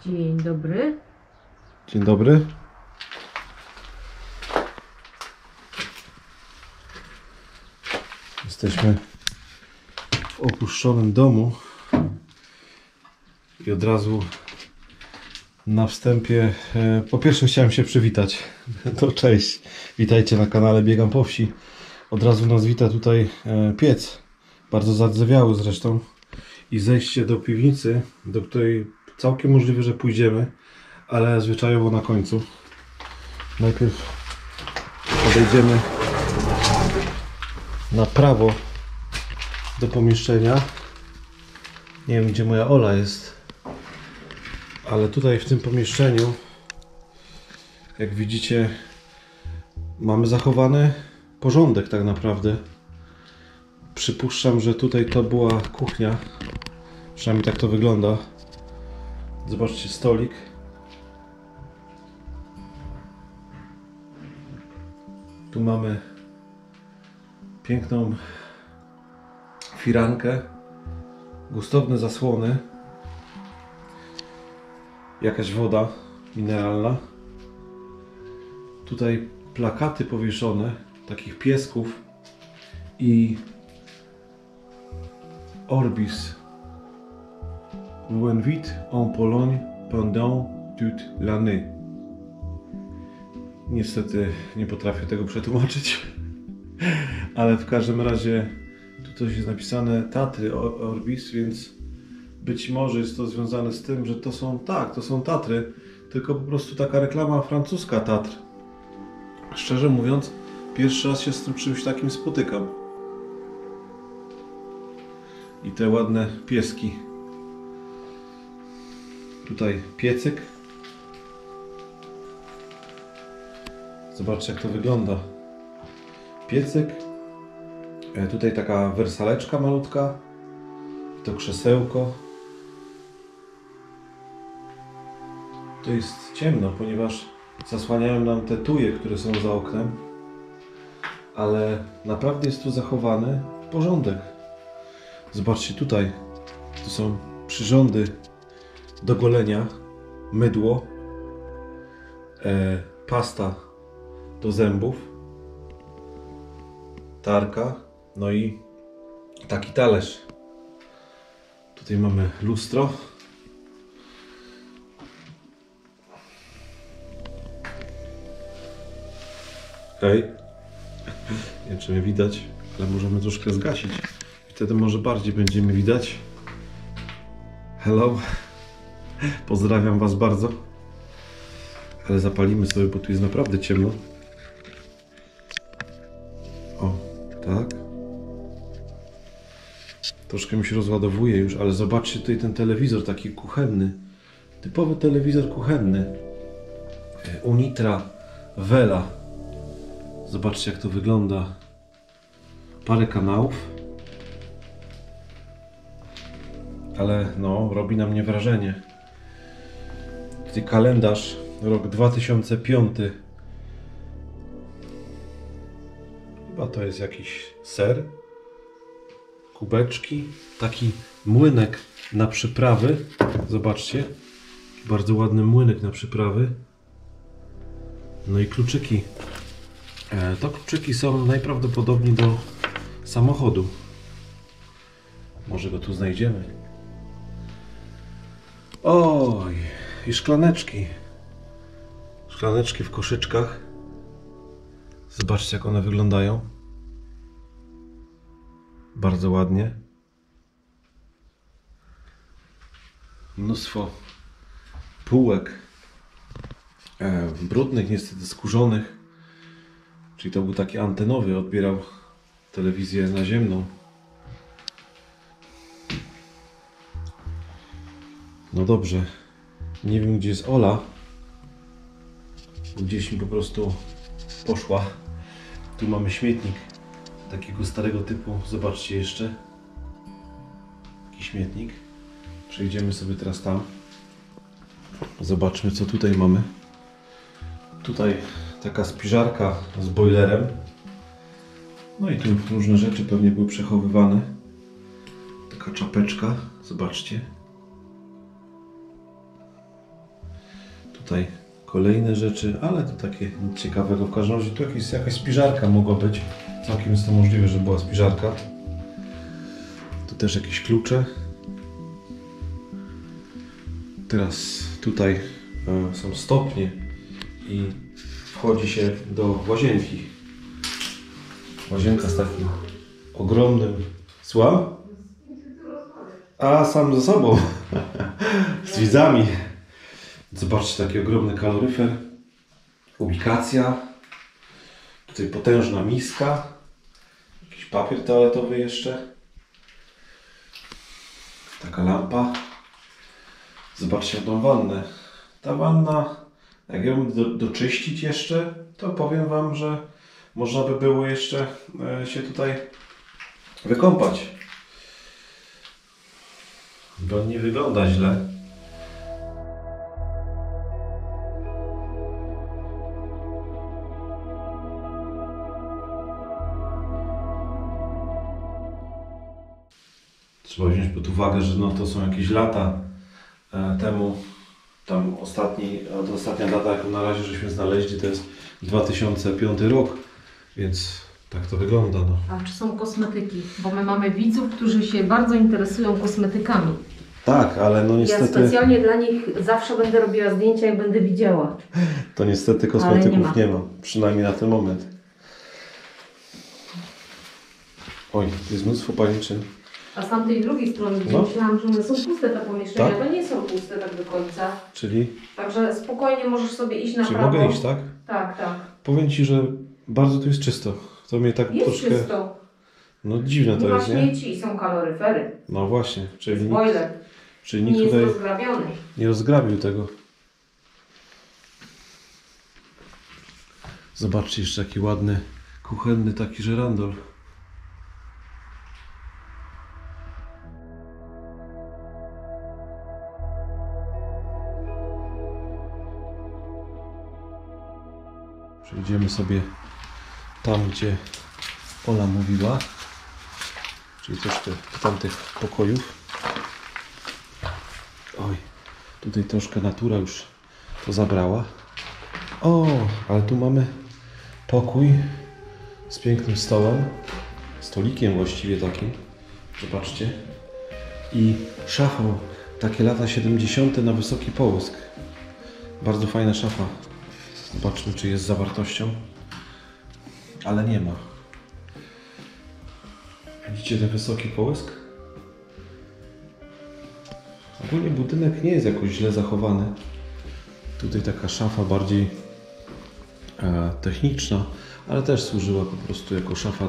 Dzień dobry. Dzień dobry. Jesteśmy w opuszczonym domu i od razu na wstępie po pierwsze chciałem się przywitać. To cześć, witajcie na kanale Biegam po Wsi. Od razu nas wita tutaj piec, bardzo zardzewiały zresztą, i zejście do piwnicy, do której całkiem możliwe, że pójdziemy, ale zwyczajowo na końcu. Najpierw podejdziemy na prawo do pomieszczenia. Nie wiem, gdzie moja Ola jest, ale tutaj w tym pomieszczeniu, jak widzicie, mamy zachowany porządek tak naprawdę. Przypuszczam, że tutaj to była kuchnia, przynajmniej tak to wygląda. Zobaczcie stolik. Tu mamy piękną firankę, gustowne zasłony, jakaś woda mineralna. Tutaj plakaty powieszone, takich piesków i Orbis. Vous invite en Pologne pendant toute l'année. Niestety nie potrafię tego przetłumaczyć, ale w każdym razie tu coś jest napisane Tatry Orbis, więc być może jest to związane z tym, że to są Tatry, tylko po prostu taka reklama francuska Tatr. Szczerze mówiąc, pierwszy raz się z tym czymś takim spotykam. I te ładne pieski. Tutaj piecyk. Zobaczcie, jak to wygląda. Piecyk. Tutaj taka wersaleczka malutka. To krzesełko. To jest ciemno, ponieważ zasłaniają nam te tuje, które są za oknem. Ale naprawdę jest tu zachowany porządek. Zobaczcie tutaj. Tu są przyrządy do golenia, mydło, pasta do zębów, tarka, no i taki talerz. Tutaj mamy lustro. Hej. Nie wiem, czy mnie widać, ale możemy troszkę zgasić. Wtedy może bardziej będziemy widać. Hello. Pozdrawiam Was bardzo. Ale zapalimy sobie, bo tu jest naprawdę ciemno. O, tak. Troszkę mi się rozładowuje już, ale zobaczcie tutaj ten telewizor taki kuchenny. Typowy telewizor kuchenny. Unitra Vela. Zobaczcie, jak to wygląda. Parę kanałów. ale no, robi na mnie wrażenie. Tutaj kalendarz, rok 2005. Chyba to jest jakiś ser. Kubeczki. Taki młynek na przyprawy. Zobaczcie. Bardzo ładny młynek na przyprawy. No i kluczyki. To kluczyki są najprawdopodobniej do samochodu. Może go tu znajdziemy. Oj, i szklaneczki. Szklaneczki w koszyczkach. Zobaczcie, jak one wyglądają. Bardzo ładnie. Mnóstwo półek. Brudnych, niestety skórzonych. Czyli to był taki antenowy, odbierał telewizję naziemną. No dobrze, nie wiem gdzie jest Ola. Gdzieś mi po prostu poszła. Tu mamy śmietnik takiego starego typu. Zobaczcie jeszcze. Taki śmietnik. Przejdziemy sobie teraz tam. Zobaczmy, co tutaj mamy. Tutaj taka spiżarka z boilerem. No i tu różne rzeczy pewnie były przechowywane. Taka czapeczka, zobaczcie. Tutaj kolejne rzeczy, ale to takie nic ciekawego. W każdym razie tu jakaś spiżarka mogła być. Całkiem jest to możliwe, że była spiżarka. Tu też jakieś klucze. Teraz tutaj są stopnie i wchodzi się do łazienki. Łazienka z takim ogromnym... Słucham? A sam ze sobą. Z widzami. Zobaczcie, taki ogromny kaloryfer. Ubikacja. Tutaj potężna miska. Jakiś papier toaletowy jeszcze. Taka lampa. Zobaczcie na tą wannę. Ta wanna, jak ją doczyścić jeszcze, to powiem Wam, że można by było jeszcze się tutaj wykąpać. Bo nie wygląda źle. Trzeba wziąć pod uwagę, że no to są jakieś lata temu. Tam ostatnia data, jaką na razie żeśmy znaleźli, to jest 2005 rok, więc tak to wygląda. No. A czy są kosmetyki? Bo my mamy widzów, którzy się bardzo interesują kosmetykami. Tak, ale no niestety... Ja specjalnie dla nich zawsze będę robiła zdjęcia, jak będę widziała. To niestety kosmetyków nie ma, przynajmniej na ten moment. Oj, tu jest mnóstwo pajęczyn. A z tamtej drugiej strony, gdzie No. myślałam, że one są puste te pomieszczenia, Tak? to nie są puste tak do końca. Czyli? Także spokojnie możesz sobie iść na Czyli prawo. mogę iść, tak? Tak, tak. Powiem Ci, że bardzo tu jest czysto. To mnie tak Jest troszkę... czysto. No dziwne Nie to ma jest, nie? śmieci i są kaloryfery. No właśnie, czyli nikt, Boiler. czyli Nie nikt jest tutaj rozgrabiony. nie rozgrabił tego. Zobaczcie, jeszcze jaki ładny, kuchenny taki żerandol. Przejdziemy sobie tam, gdzie Ola mówiła, czyli troszkę do tamtych pokojów. Oj, tutaj troszkę natura już to zabrała. O, ale tu mamy pokój z pięknym stołem, stolikiem właściwie takim, zobaczcie, i szafą, takie lata 70. na wysoki połysk. Bardzo fajna szafa. Zobaczmy, czy jest z zawartością, ale nie ma. Widzicie ten wysoki połysk? Ogólnie budynek nie jest jakoś źle zachowany. Tutaj taka szafa bardziej techniczna, ale też służyła po prostu jako szafa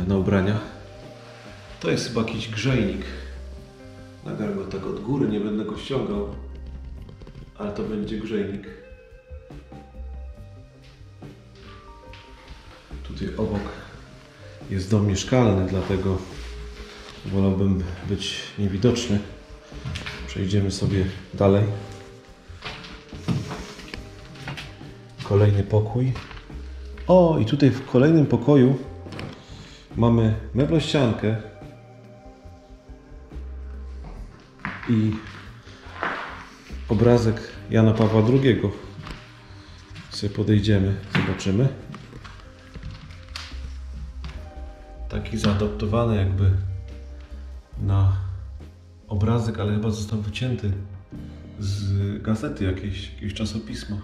na ubrania. To jest chyba jakiś grzejnik. Nagram go tak od góry, nie będę go ściągał, ale to będzie grzejnik. Tutaj obok jest dom mieszkalny, dlatego Wolałbym być niewidoczny. Przejdziemy sobie dalej. Kolejny pokój. O, i tutaj w kolejnym pokoju mamy meblościankę i obrazek Jana Pawła II. Sobie podejdziemy, zobaczymy. Taki zaadaptowany jakby na obrazek, ale chyba został wycięty z gazety jakiegoś czasopisma.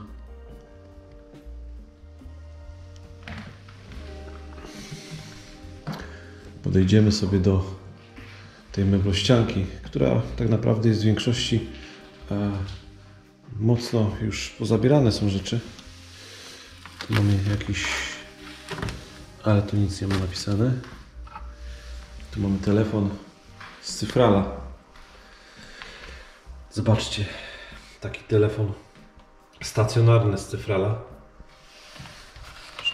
Podejdziemy sobie do tej meblościanki, która tak naprawdę jest w większości mocno już pozabierane są rzeczy. Tu mamy jakiś, ale tu nic nie ma napisane. Tu mamy telefon z cyfrala. Zobaczcie, taki telefon stacjonarny z cyfrala.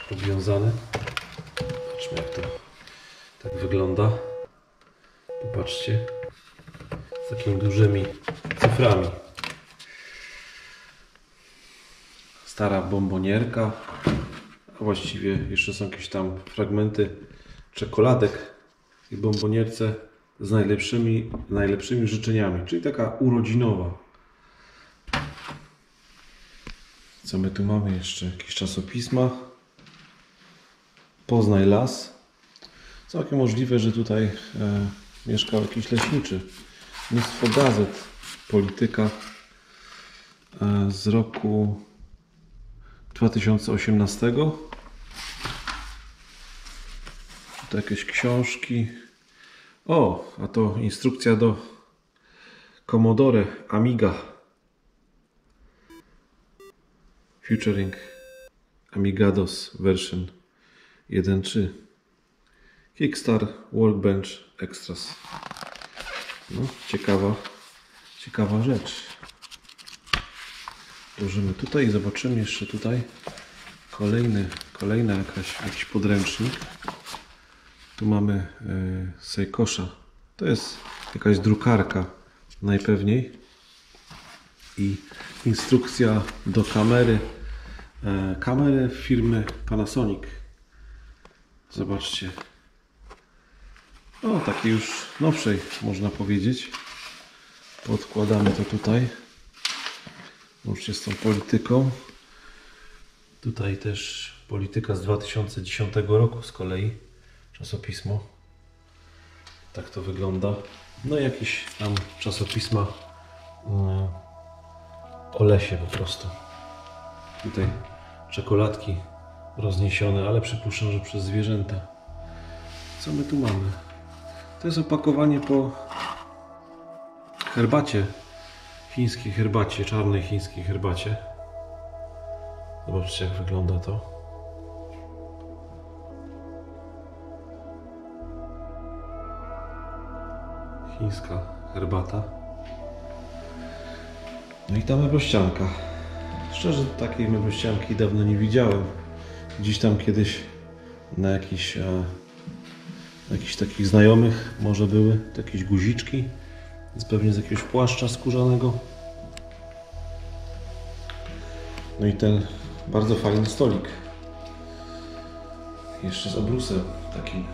Podwiązany. Zobaczmy, jak to tak wygląda. Popatrzcie. Z takimi dużymi cyframi. Stara bombonierka. A właściwie jeszcze są jakieś tam fragmenty czekoladek w tej bombonierce z najlepszymi życzeniami. Czyli taka urodzinowa. Co my tu mamy jeszcze? Jakieś czasopisma. Poznaj las. Całkiem możliwe, że tutaj mieszkał jakiś leśniczy. Mnóstwo gazet. Polityka z roku 2018. Tu jakieś książki. O, a to instrukcja do Commodore Amiga. Featuring Amigados version 1.3. Kickstar Workbench Extras. No, ciekawa rzecz. Włożymy tutaj i zobaczymy jeszcze tutaj kolejny jakiś podręcznik. Tu mamy Seikosha. To jest jakaś drukarka najpewniej. I instrukcja do kamery firmy Panasonic. Zobaczcie. O, takiej już nowszej, można powiedzieć. Podkładamy to tutaj. Łącznie z tą polityką. Tutaj też polityka z 2010 roku z kolei. Czasopismo. Tak to wygląda. No i jakieś tam czasopisma o lesie po prostu. Tutaj czekoladki rozniesione, ale przypuszczam, że przez zwierzęta. Co my tu mamy? To jest opakowanie po herbacie. Chińskiej herbacie, czarnej chińskiej herbacie. Zobaczcie, jak wygląda to. Chińska herbata. No i ta meblościanka. Szczerze, takiej meblościanki dawno nie widziałem. Gdzieś tam kiedyś na jakichś takich znajomych może były jakieś guziczki. Jest pewnie z jakiegoś płaszcza skórzanego. No i ten bardzo fajny stolik. Jeszcze z obrusem takim.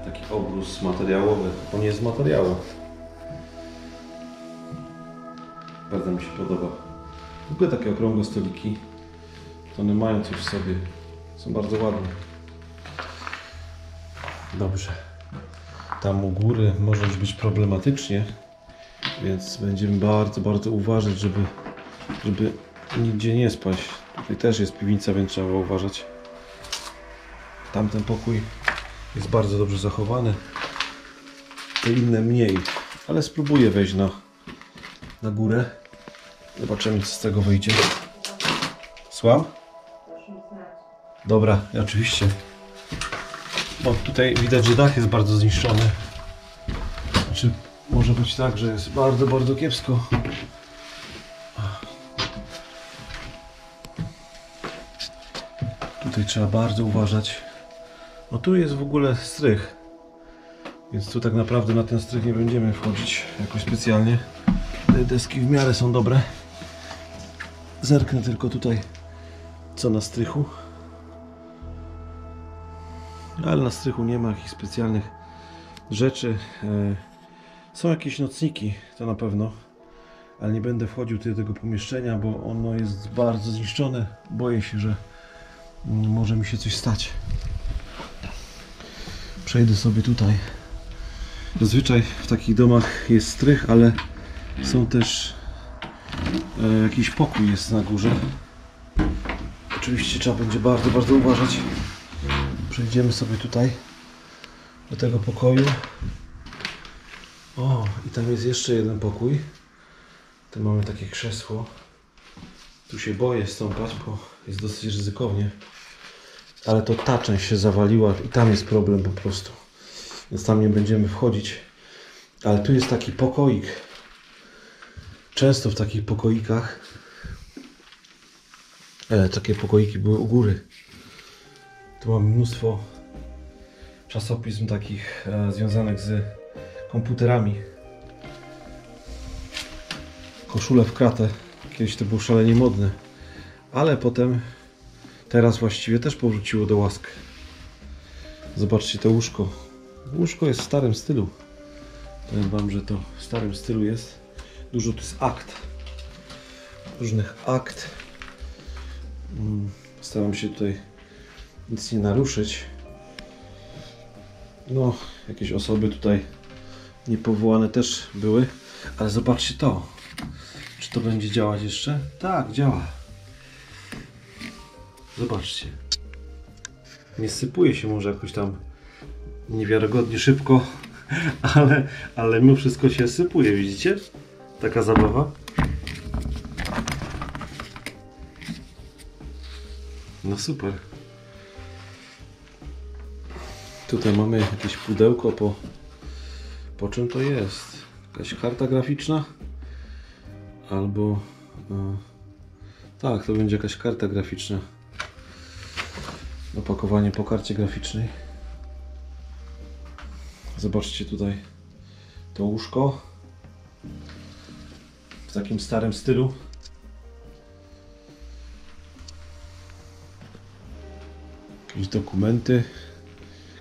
Taki obrus materiałowy. To nie jest z materiału. Bardzo mi się podoba. W ogóle takie okrągłe stoliki. To one mają coś w sobie. Są bardzo ładne. Dobrze. Tam u góry może już być problematycznie, więc będziemy bardzo uważać, żeby nigdzie nie spać. Tutaj też jest piwnica, więc trzeba uważać. Tamten pokój jest bardzo dobrze zachowany. Te inne mniej, ale spróbuję wejść na górę. Zobaczymy, co z tego wyjdzie. Słucham? Dobra, oczywiście. Bo tutaj widać, że dach jest bardzo zniszczony. Znaczy, może być tak, że jest bardzo kiepsko. Tutaj trzeba bardzo uważać. No tu jest w ogóle strych. Więc tu tak naprawdę na ten strych nie będziemy wchodzić jakoś specjalnie. Te deski w miarę są dobre. Zerknę tylko tutaj co na strychu. Ale na strychu nie ma jakichś specjalnych rzeczy. Są jakieś nocniki, to na pewno. Ale nie będę wchodził do tego pomieszczenia, bo ono jest bardzo zniszczone. Boję się, że może mi się coś stać. Przejdę sobie tutaj. Zazwyczaj w takich domach jest strych, ale są też jakiś pokój jest na górze. Oczywiście trzeba będzie bardzo, bardzo uważać. Przejdziemy sobie tutaj do tego pokoju. O, i tam jest jeszcze jeden pokój. Tu mamy takie krzesło. Tu się boję stąpać, bo jest dosyć ryzykownie. Ale to ta część się zawaliła i tam jest problem po prostu. Więc tam nie będziemy wchodzić. Ale tu jest taki pokoik. Często w takich pokoikach takie pokoiki były u góry. Tu mamy mnóstwo czasopism takich związanych z komputerami. Koszule w kratę. Kiedyś to było szalenie modne. Ale potem teraz właściwie też powróciło do łask. Zobaczcie to łóżko. Łóżko jest w starym stylu. Powiem wam, że to w starym stylu jest. Dużo tu jest akt. Różnych akt. Staram się tutaj nic nie naruszyć. No, jakieś osoby tutaj niepowołane też były. Ale zobaczcie to. Czy to będzie działać jeszcze? Tak, działa. Zobaczcie. Nie sypuje się może jakoś tam niewiarygodnie szybko, ale mimo wszystko się sypuje, widzicie? Taka zabawa. No super. Tutaj mamy jakieś pudełko po czym to jest? Jakaś karta graficzna? Albo... tak, to będzie jakaś karta graficzna. Opakowanie po karcie graficznej. Zobaczcie tutaj to łóżko w takim starym stylu. Jakieś dokumenty,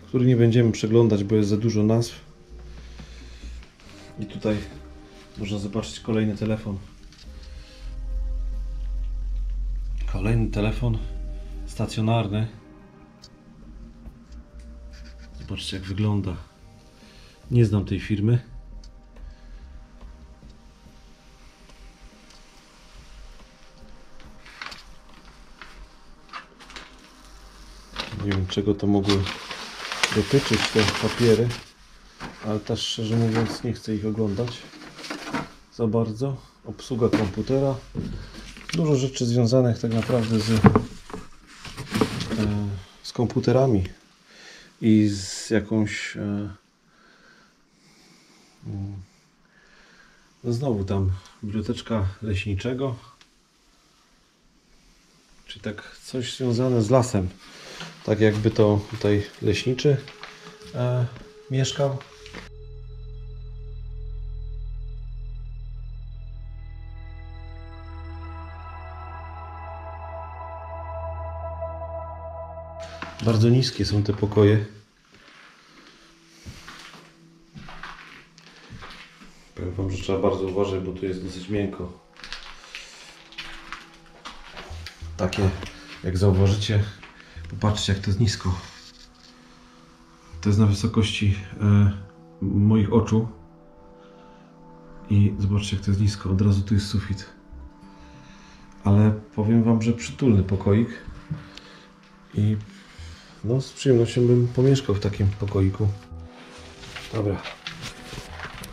które nie będziemy przeglądać, bo jest za dużo nazw. I tutaj można zobaczyć kolejny telefon. Kolejny telefon stacjonarny. Zobaczcie jak wygląda. Nie znam tej firmy. Nie wiem czego to mogły dotyczyć te papiery, ale też szczerze mówiąc nie chcę ich oglądać za bardzo. Obsługa komputera. Dużo rzeczy związanych tak naprawdę z komputerami i z jakąś no znowu tam biblioteczka leśniczego, czyli tak coś związane z lasem, tak jakby to tutaj leśniczy mieszkał. Bardzo niskie są te pokoje. Powiem wam, że trzeba bardzo uważać, bo tu jest dosyć miękko. Takie, jak zauważycie, popatrzcie jak to jest nisko. To jest na wysokości moich oczu. I zobaczcie jak to jest nisko, od razu tu jest sufit. Ale powiem wam, że przytulny pokoik. I no z przyjemnością bym pomieszkał w takim pokoiku. Dobra.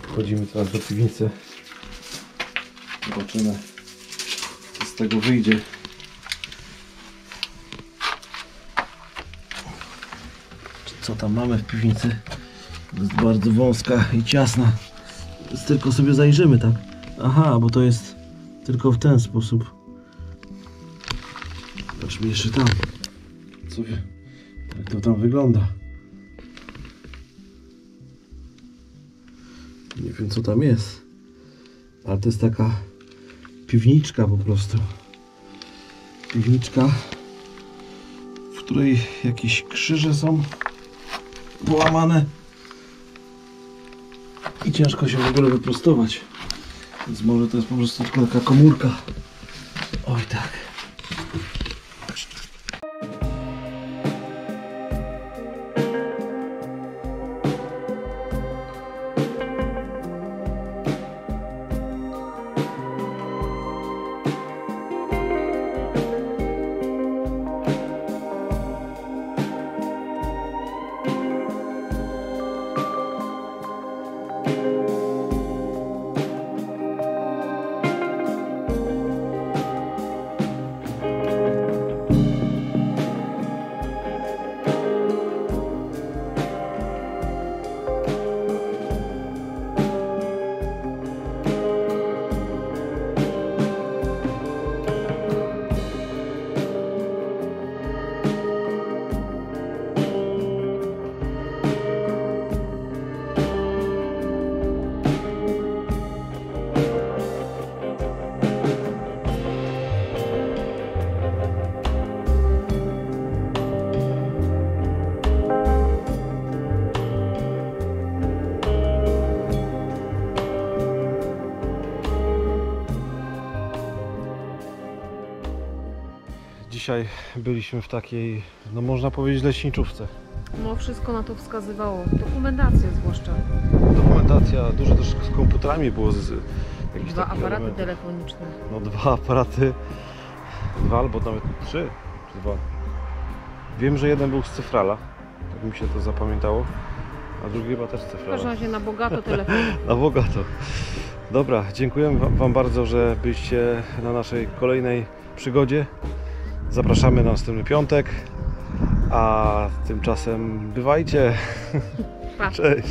Wchodzimy teraz do piwnicy. Zobaczymy co z tego wyjdzie. Co tam mamy w piwnicy? Jest bardzo wąska i ciasna. Więc tylko sobie zajrzymy, tak? Aha, bo to jest tylko w ten sposób. Patrzmy jeszcze tam. Jak to tam wygląda. Nie wiem co tam jest. Ale to jest taka piwniczka po prostu. Piwniczka, w której jakieś krzyże są połamane i ciężko się w ogóle wyprostować. Więc może to jest po prostu tylko taka komórka. Oj tak. Dzisiaj byliśmy w takiej, no można powiedzieć, leśniczówce. No wszystko na to wskazywało. Dokumentacja zwłaszcza. Dokumentacja, dużo też z komputerami było. Jakichś Dwa takich aparaty elementów. telefoniczne. No 2 aparaty, 2 albo nawet 3 czy 2. Wiem, że jeden był z cyfrala, tak mi się to zapamiętało, a drugi chyba też z W każdym cyfrala. razie na bogato telefon. Na bogato. Dobra, dziękuję Wam bardzo, że byliście na naszej kolejnej przygodzie. Zapraszamy na następny piątek, a tymczasem bywajcie. Pa. Cześć.